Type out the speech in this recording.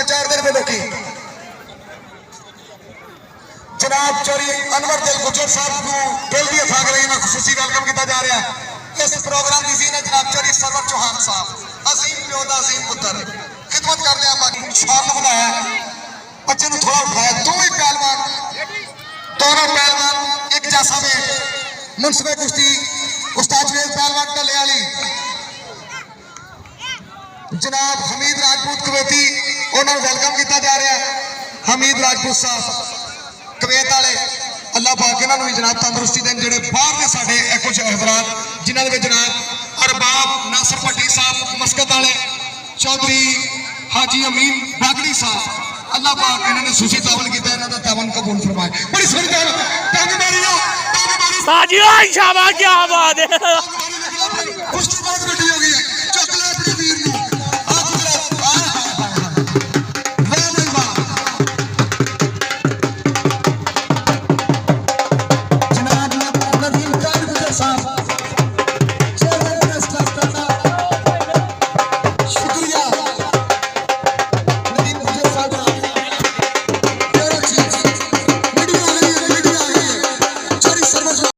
चार दिन में की जनाब चौरी अनवर दिल गुजर साहब को दिल दी अथा करें मैं खुशी वेलकम किया जा रहा है इस प्रोग्राम की सी ने जनाब चौरी सरवर चौहान साहब अजीम प्यो का अजीम पुत्र खिदमत कर लिया बाकी शाम को बनाया बच्चे ने थोड़ा उठाया दोनों पहलवान एक जैसा में मुंसबे कुश्ती उस्ताद जुनेद पहलवान टले वाली जनाब हमीद राजपूत कवेती उन्होंने वेलकम किया जा रहा है हमीद राजपूत साहब कवेत वाले अल्लाह पाक इन्होंने भी जनाब तंदुरुस्ती देन जेडे बाहर ने साडे कुछ हजरात जिन्होंने जनाब अरबाब नासिर भट्टी साहब मस्कत वाले चौधरी हाजी अमीन बागड़ी साहब अल्लाह पाक इन्होंने सुसी तावन किया इन्होंने तावन कबूल फरमाए बड़ी सोहनी तांग मारियो साजियो शाबाश क्या बात है।